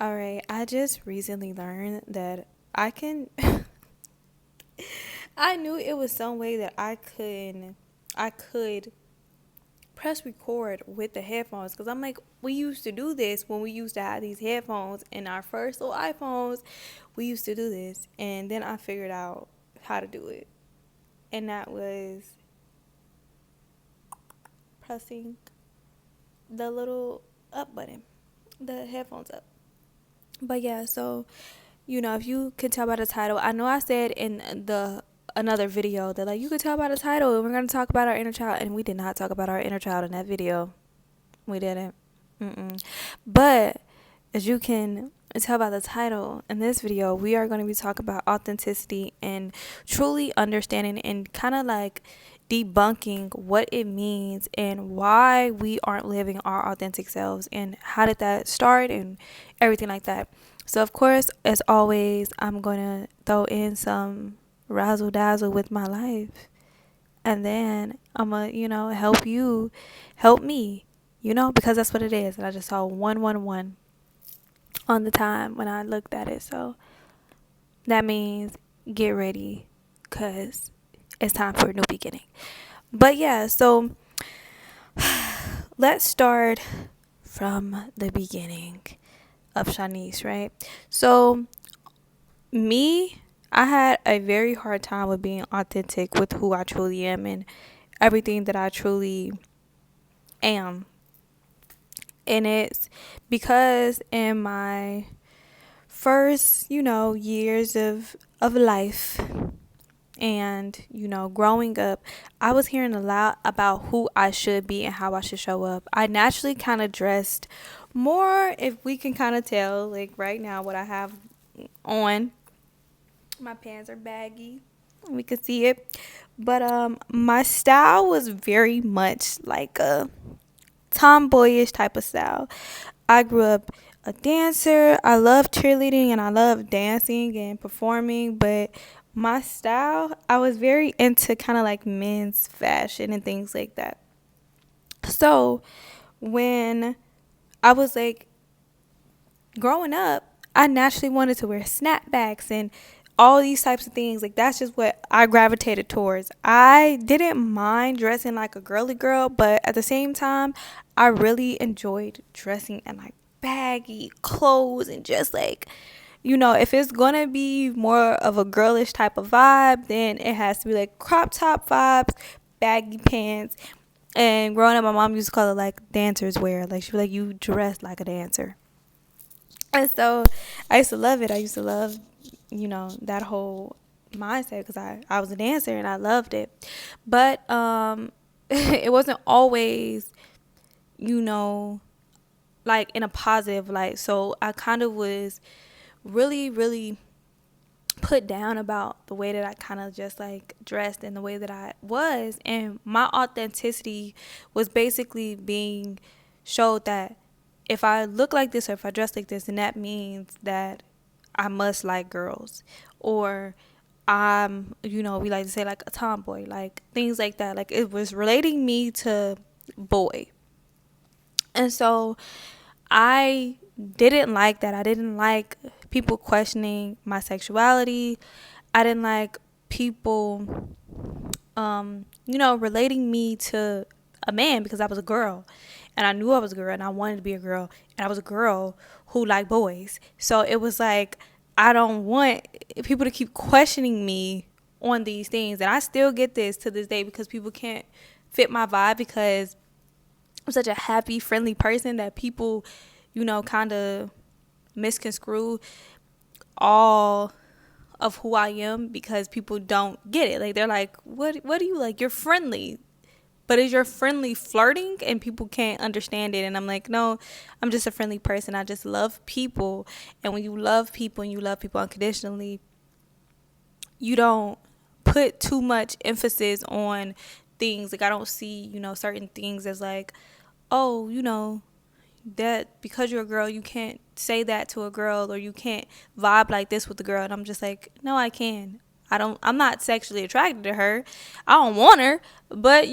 All right, I just recently learned that I can I knew it was some way that I could press record with the headphones cuz I'm like we used to do this when we used to have these headphones in our first little iPhones. We used to do this and then I figured out how to do it. And that was pressing the little up button, the headphones up. But yeah, so if you can tell by the title, I know I said in the another video that like you could tell by the title and we're gonna talk about our inner child, and we did not talk about our inner child in that video. We didn't. Mm-mm. But as you can tell by the title in this video, we are going to be talking about authenticity and truly understanding and kind of like debunking what it means and why we aren't living our authentic selves and how did that start and everything like that. So, of course, as always, I'm going to throw in some razzle dazzle with my life. And then I'm going to, help me, because that's what it is. And I just saw 111 on the time when I looked at it. So that means get ready because it's time for a new beginning. But yeah, so let's start from the beginning of Shawnise, right? So me, I had a very hard time with being authentic with who I truly am and everything that I truly am. And it's because in my first, years of life and, growing up, I was hearing a lot about who I should be and how I should show up. I naturally kind of dressed more, if we can kind of tell, like right now, what I have on. My pants are baggy. We could see it. But my style was very much like a tomboyish type of style. I grew up a dancer. I love cheerleading and I love dancing and performing, but my style, I was very into kind of like men's fashion and things like that. So, when I was like growing up, I naturally wanted to wear snapbacks and all these types of things. Like that's just what I gravitated towards. I didn't mind dressing like a girly girl, but at the same time, I really enjoyed dressing in like baggy clothes and just like if it's gonna be more of a girlish type of vibe, then it has to be like crop top vibes, baggy pants. And growing up, my mom used to call it like dancers wear. Like she was like, you dress like a dancer. And so I used to love it. I used to love, that whole mindset because I was a dancer and I loved it. But it wasn't always, you know, like in a positive light. So I kind of was really, really put down about the way that I kind of just like dressed and the way that I was. And my authenticity was basically being showed that if I look like this or if I dress like this, then that means that I must like girls, or I'm, we like to say like a tomboy, like things like that. Like it was relating me to boy. And so I didn't like that. I didn't like people questioning my sexuality. I didn't like people, relating me to a man because I was a girl. And I knew I was a girl and I wanted to be a girl. And I was a girl who liked boys. So it was like, I don't want people to keep questioning me on these things. And I still get this to this day because people can't fit my vibe because I'm such a happy, friendly person that people, kind of misconstrue all of who I am because people don't get it. Like they're like, what do you like? You're friendly. But is your friendly flirting? And people can't understand it. And I'm like, no, I'm just a friendly person. I just love people. And when you love people and you love people unconditionally, you don't put too much emphasis on things. Like I don't see, certain things as like, oh, that because you're a girl, you can't say that to a girl or you can't vibe like this with a girl. And I'm just like, no, I can. I'm not sexually attracted to her. I don't want her, but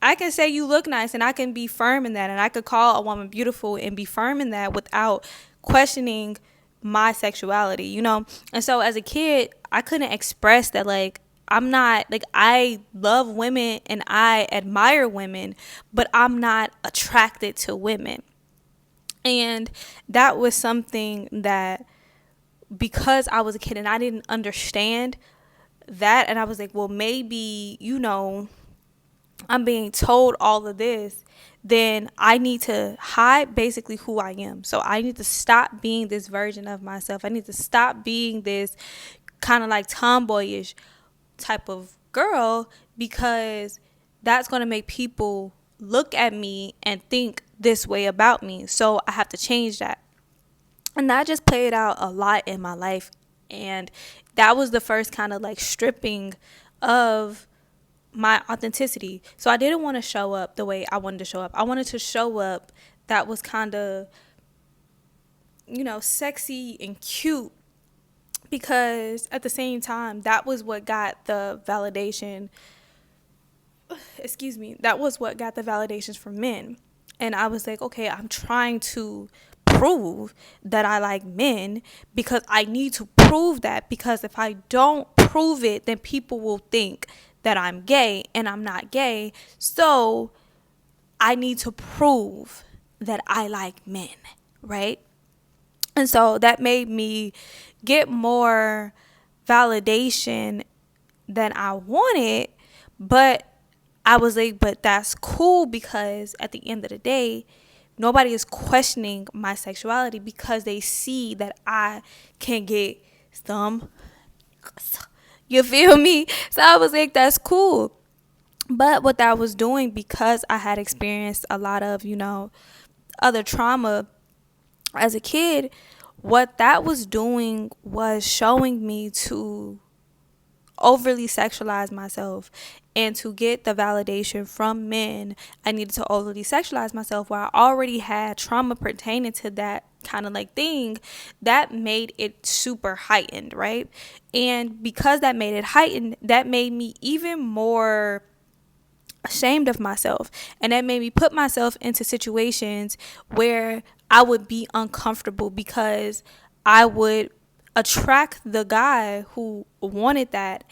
I can say you look nice and I can be firm in that, and I could call a woman beautiful and be firm in that without questioning my sexuality, you know? And so as a kid, I couldn't express that, like, I'm not, like, I love women and I admire women, but I'm not attracted to women. And that was something that, because I was a kid and I didn't understand that, and I was like, well, maybe, you know, I'm being told all of this, then I need to hide basically who I am. So I need to stop being this version of myself. I need to stop being this kind of like tomboyish type of girl, because that's going to make people look at me and think this way about me. So I have to change that. And that just played out a lot in my life. And that was the first kind of like stripping of my authenticity. So I didn't want to show up the way I wanted to show up. I wanted to show up that was kind of, you know, sexy and cute, because at the same time, that was what got the validation. That was what got the validations from men. And I was like, okay, I'm trying to prove that I like men, because I need to prove that, because if I don't prove it, then people will think that I'm gay, and I'm not gay. So I need to prove that I like men, right? And so that made me get more validation than I wanted. But I was like, but that's cool, because at the end of the day, nobody is questioning my sexuality, because they see that I can get some. You feel me? So I was like, that's cool. But what that was doing, because I had experienced a lot of, you know, other trauma as a kid, what that was doing was showing me to overly sexualize myself. And to get the validation from men, I needed to overly sexualize myself, where I already had trauma pertaining to that kind of like thing. That made it super heightened, right? And because that made it heightened, that made me even more ashamed of myself, and that made me put myself into situations where I would be uncomfortable, because I would attract the guy who wanted that,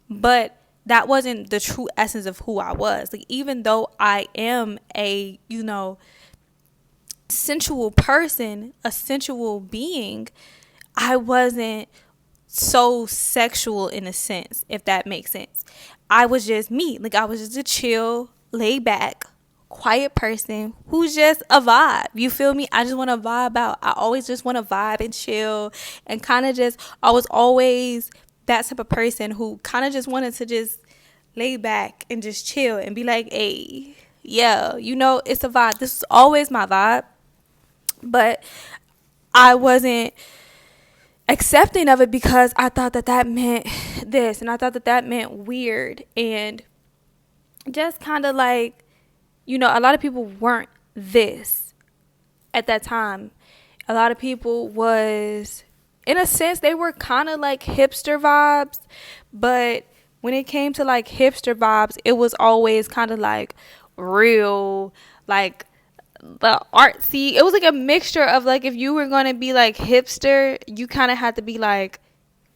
but that wasn't the true essence of who I was. Like, even though I am a, you know, sensual person, a sensual being, I wasn't so sexual in a sense, if that makes sense. I was just me. Like, I was just a chill, laid back, quiet person who's just a vibe. You feel me? I just want to vibe out. I always just want to vibe and chill, and kind of just, I was always that type of person who kind of just wanted to just lay back and just chill and be like, hey, yeah, you know, it's a vibe. This is always my vibe. But I wasn't accepting of it, because I thought that that meant this, and I thought that that meant weird, and just kind of like, you know, a lot of people weren't this at that time. A lot of people was, in a sense, they were kind of like hipster vibes, but when it came to like hipster vibes, it was always kind of like real, like the artsy. It was like a mixture of, like, if you were going to be like hipster, you kind of had to be like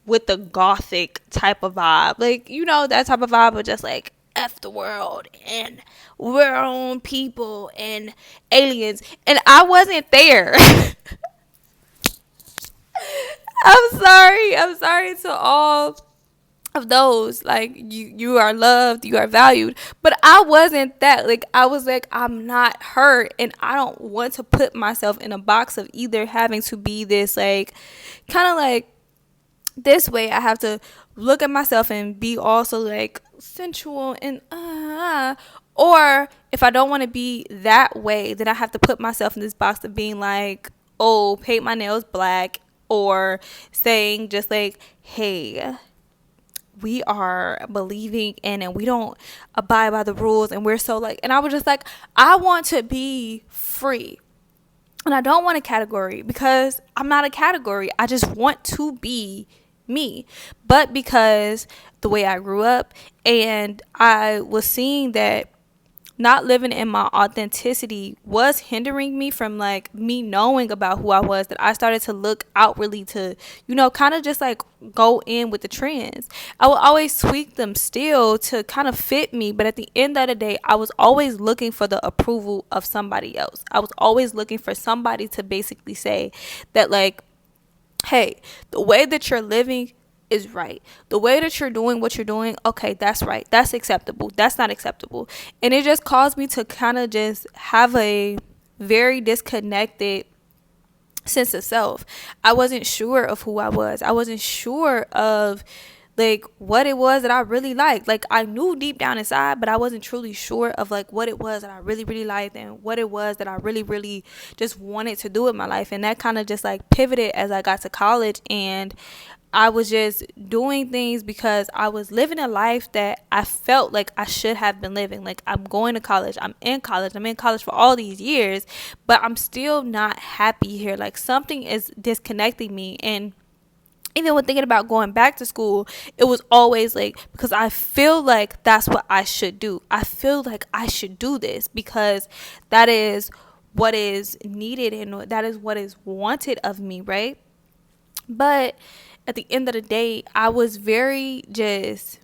with the gothic type of vibe, like, you know, that type of vibe of just like F the world and we're our own people and aliens. And I wasn't there. I'm sorry to all of those. Like, you are loved, you are valued, but I wasn't that. Like, I was like, I'm not her, and I don't want to put myself in a box of either having to be this, like, kind of like this way. I have to look at myself and be also like sensual and or if I don't want to be that way, then I have to put myself in this box of being like, oh, paint my nails black, or saying just like, hey, we are believing in, and we don't abide by the rules, and we're so like, and I was just like, I want to be free, and I don't want a category, because I'm not a category. I just want to be me. But because the way I grew up, and I was seeing that not living in my authenticity was hindering me from like me knowing about who I was, that I started to look outwardly to, kind of just like go in with the trends. I would always tweak them still to kind of fit me, but at the end of the day, I was always looking for the approval of somebody else. I was always looking for somebody to basically say that, like, hey, the way that you're living is right. The way that you're doing what you're doing, okay, that's right. That's acceptable. That's not acceptable. And it just caused me to kind of just have a very disconnected sense of self. I wasn't sure of who I was. I wasn't sure of like what it was that I really liked. Like, I knew deep down inside, but I wasn't truly sure of like what it was that I really, really liked and what it was that I really, really just wanted to do with my life. And that kind of just like pivoted as I got to college, and I was just doing things because I was living a life that I felt like I should have been living. Like, I'm going to college. I'm in college for all these years, but I'm still not happy here. Like, something is disconnecting me. And even when thinking about going back to school, it was always like, because I feel like that's what I should do. I feel like I should do this because that is what is needed and that is what is wanted of me, right? But at the end of the day, I was very just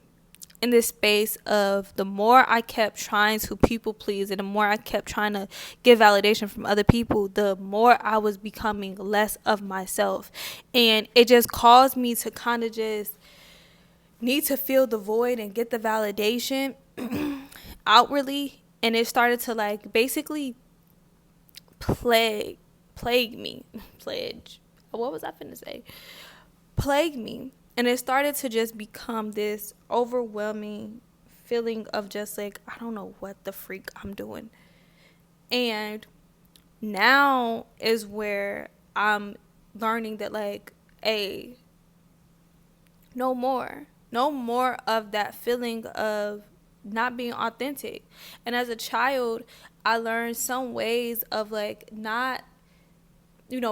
in this space of, the more I kept trying to people please and the more I kept trying to get validation from other people, the more I was becoming less of myself. And it just caused me to kind of just need to fill the void and get the validation outwardly. And it started to like basically plague me. Pledge. What was I finna say? Plague me. And it started to just become this overwhelming feeling of just like, I don't know what the freak I'm doing. And now is where I'm learning that, like, hey, no more of that feeling of not being authentic. And as a child, I learned some ways of like not,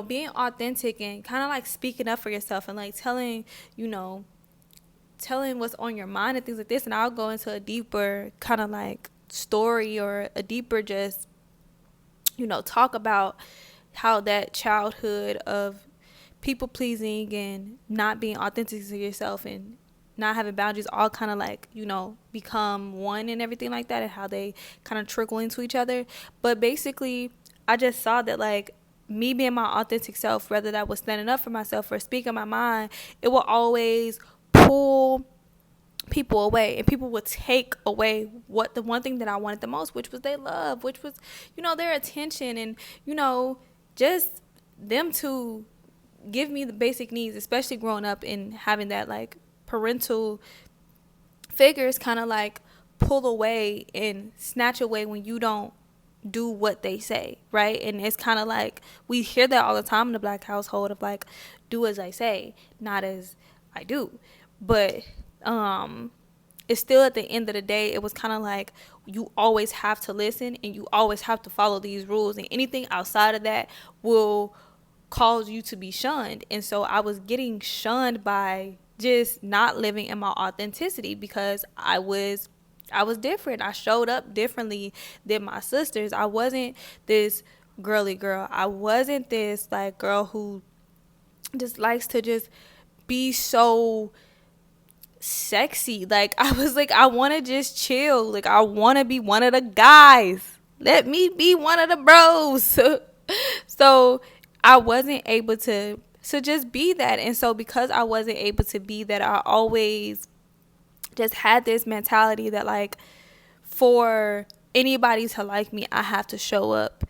being authentic and kind of like speaking up for yourself and like telling what's on your mind and things like this. And I'll go into a deeper kind of like story or a deeper just, talk about how that childhood of people pleasing and not being authentic to yourself and not having boundaries all kind of like, become one and everything like that, and how they kind of trickle into each other. But basically, I just saw that like me being my authentic self, whether that was standing up for myself or speaking my mind, it will always pull people away, and people would take away what the one thing that I wanted the most, which was their love, which was, their attention, and, just them to give me the basic needs, especially growing up and having that like parental figures kind of like pull away and snatch away when you don't do what they say, right? And it's kind of like we hear that all the time in the Black household of like, do as I say, not as I do. But it's still, at the end of the day, it was kind of like you always have to listen and you always have to follow these rules, and anything outside of that will cause you to be shunned. And so I was getting shunned by just not living in my authenticity because I was different. I showed up differently than my sisters. I wasn't this girly girl. I wasn't this like girl who just likes to just be so sexy. Like, I was like, I want to just chill. Like, I want to be one of the guys. Let me be one of the bros. So I wasn't able to just be that. And so because I wasn't able to be that, I always just had this mentality that like, for anybody to like me, I have to show up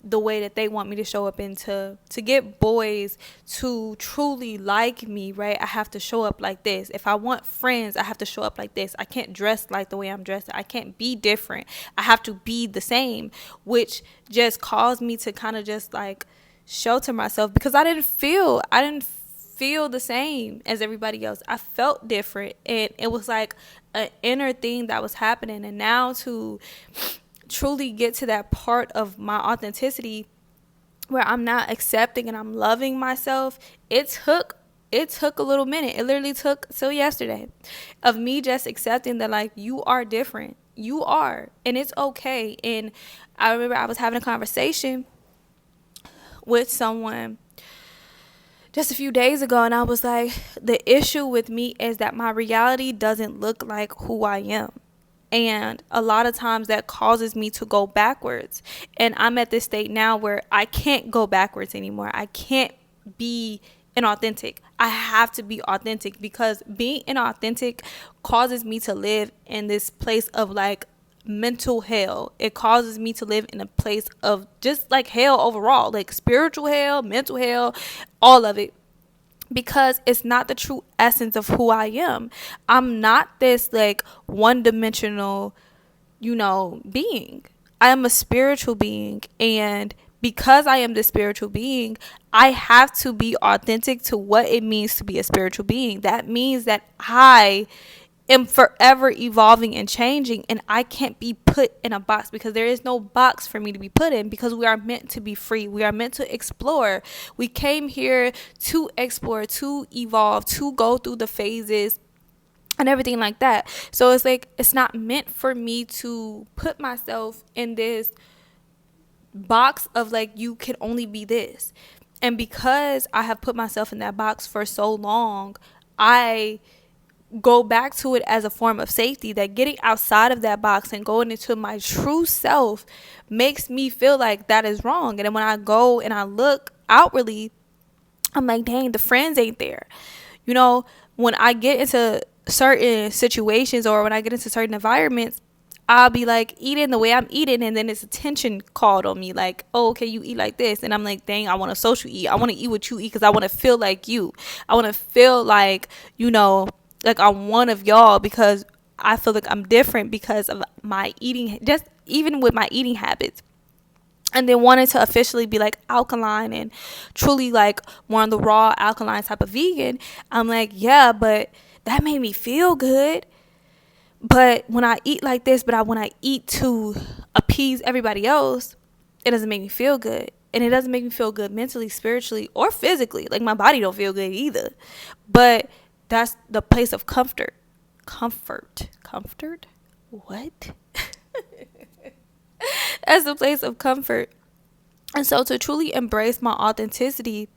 the way that they want me to show up, and to get boys to truly like me, right, I have to show up like this. If I want friends, I have to show up like this. I can't dress like the way I'm dressed. I can't be different. I have to be the same, which just caused me to kind of just like shelter myself, because I didn't feel the same as everybody else. I felt different, and it was like an inner thing that was happening. And now to truly get to that part of my authenticity where I'm not accepting and I'm loving myself, it took it took a little minute. It literally took till yesterday of me just accepting that, like, you are different. You are. And it's okay. And I remember I was having a conversation with someone just a few days ago, and I was like, the issue with me is that my reality doesn't look like who I am. And a lot of times that causes me to go backwards. And I'm at this state now where I can't go backwards anymore. I can't be inauthentic. I have to be authentic, because being inauthentic causes me to live in this place of like mental hell. It causes me to live in a place of just like hell overall, like spiritual hell, mental hell, all of it, because it's not the true essence of who I am. I'm not this like one-dimensional, being. I am a spiritual being, and because I am the spiritual being, I have to be authentic to what it means to be a spiritual being. That means that I am forever evolving and changing, and I can't be put in a box, because there is no box for me to be put in, because we are meant to be free. We are meant to explore. We came here to explore, to evolve, to go through the phases and everything like that. So it's like, it's not meant for me to put myself in this box of like, you can only be this. And because I have put myself in that box for so long, I go back to it as a form of safety, that getting outside of that box and going into my true self makes me feel like that is wrong. And then when I go and I look outwardly, I'm like, dang, the friends ain't there. When I get into certain situations, or when I get into certain environments, I'll be like eating the way I'm eating, and then it's attention called on me, like, oh, okay, you eat like this, and I'm like, dang, I want to social eat. I want to eat what you eat, because I want to feel like you. I want to feel like, like I'm one of y'all, because I feel like I'm different because of my eating, just even with my eating habits. And then wanted to officially be like alkaline and truly like more on the raw alkaline type of vegan. I'm like, yeah, but that made me feel good. But when I eat like this, when I eat to appease everybody else, it doesn't make me feel good. And it doesn't make me feel good mentally, spiritually, or physically. Like, my body don't feel good either. But that's the place of comfort. Comfort? What? That's the place of comfort. And so to truly embrace my authenticity,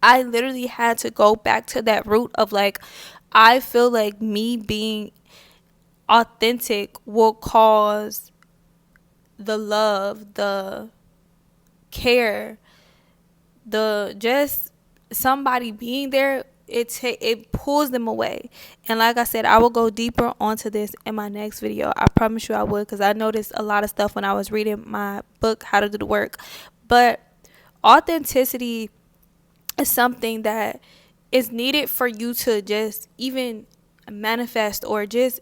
I literally had to go back to that root of like, I feel like me being authentic will cause the love, the care, the just somebody being there, it pulls them away. And like I said, I will go deeper onto this in my next video. I promise you I would, because I noticed a lot of stuff when I was reading my book, How to Do the Work. But authenticity is something that is needed for you to just even manifest or just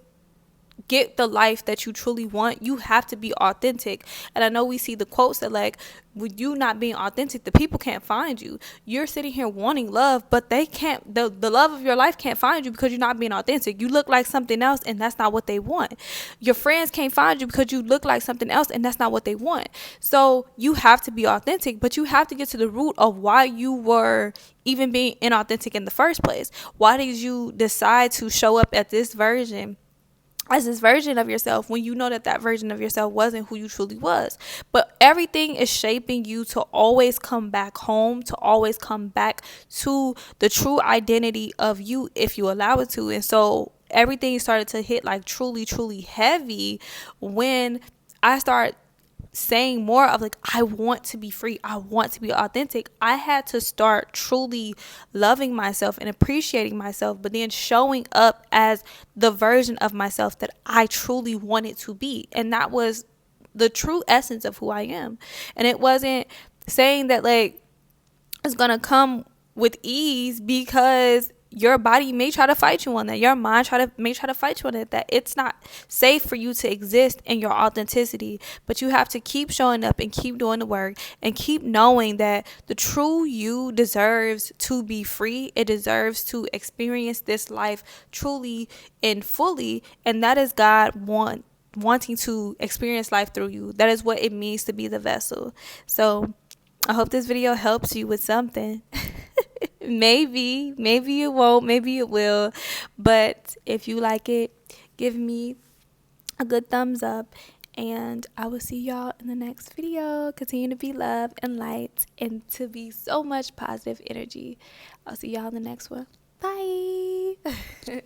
get the life that you truly want. You have to be authentic. And I know we see the quotes that like, with you not being authentic, the people can't find you. You're sitting here wanting love, but they can't, the love of your life can't find you because you're not being authentic. You look like something else, and that's not what they want. Your friends can't find you because you look like something else, and that's not what they want. So you have to be authentic, but you have to get to the root of why you were even being inauthentic in the first place. Why did you decide to show up at this version, as this version of yourself, when you know that that version of yourself wasn't who you truly was? But everything is shaping you to always come back home, to always come back to the true identity of you if you allow it to. And so everything started to hit like truly, truly heavy when I started saying more of like, I want to be free, I want to be authentic. I had to start truly loving myself and appreciating myself, but then showing up as the version of myself that I truly wanted to be. And that was the true essence of who I am. And it wasn't saying that like it's gonna come with ease, because your body may try to fight you on that. Your mind may try to fight you on it, that it's not safe for you to exist in your authenticity. But you have to keep showing up and keep doing the work and keep knowing that the true you deserves to be free. It deserves to experience this life truly and fully. And that is God wanting to experience life through you. That is what it means to be the vessel. So I hope this video helps you with something. Maybe it won't, maybe it will. But if you like it, give me a good thumbs up. And I will see y'all in the next video. Continue to be love and light and to be so much positive energy. I'll see y'all in the next one. Bye.